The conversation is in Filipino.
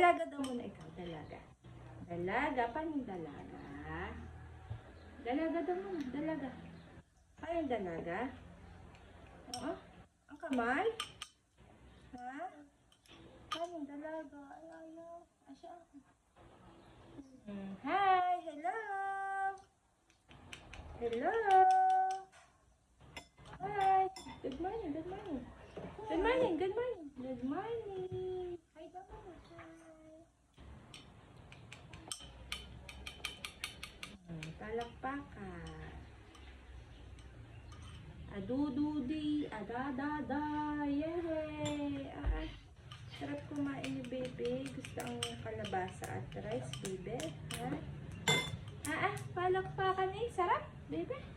Dalaga daw muna ikaw. Dalaga. Dalaga. Paano yung dalaga? Dalaga daw muna. Dalaga. Paano yung dalaga? Oo. Ang kamay? Ha? Paano yung dalaga? Ay, ayaw. Asya ako. Hi! Hello! Hello! Hi! Good morning, good morning. Good morning, good morning. Good morning. Hi, Mama. Hi. Palakpakan. Adududi, adadada, yehey. Sarap kumain ni baby. Gusto ang kalabasa at rice, baby. Ha? Palakpakan eh. Sarap, baby.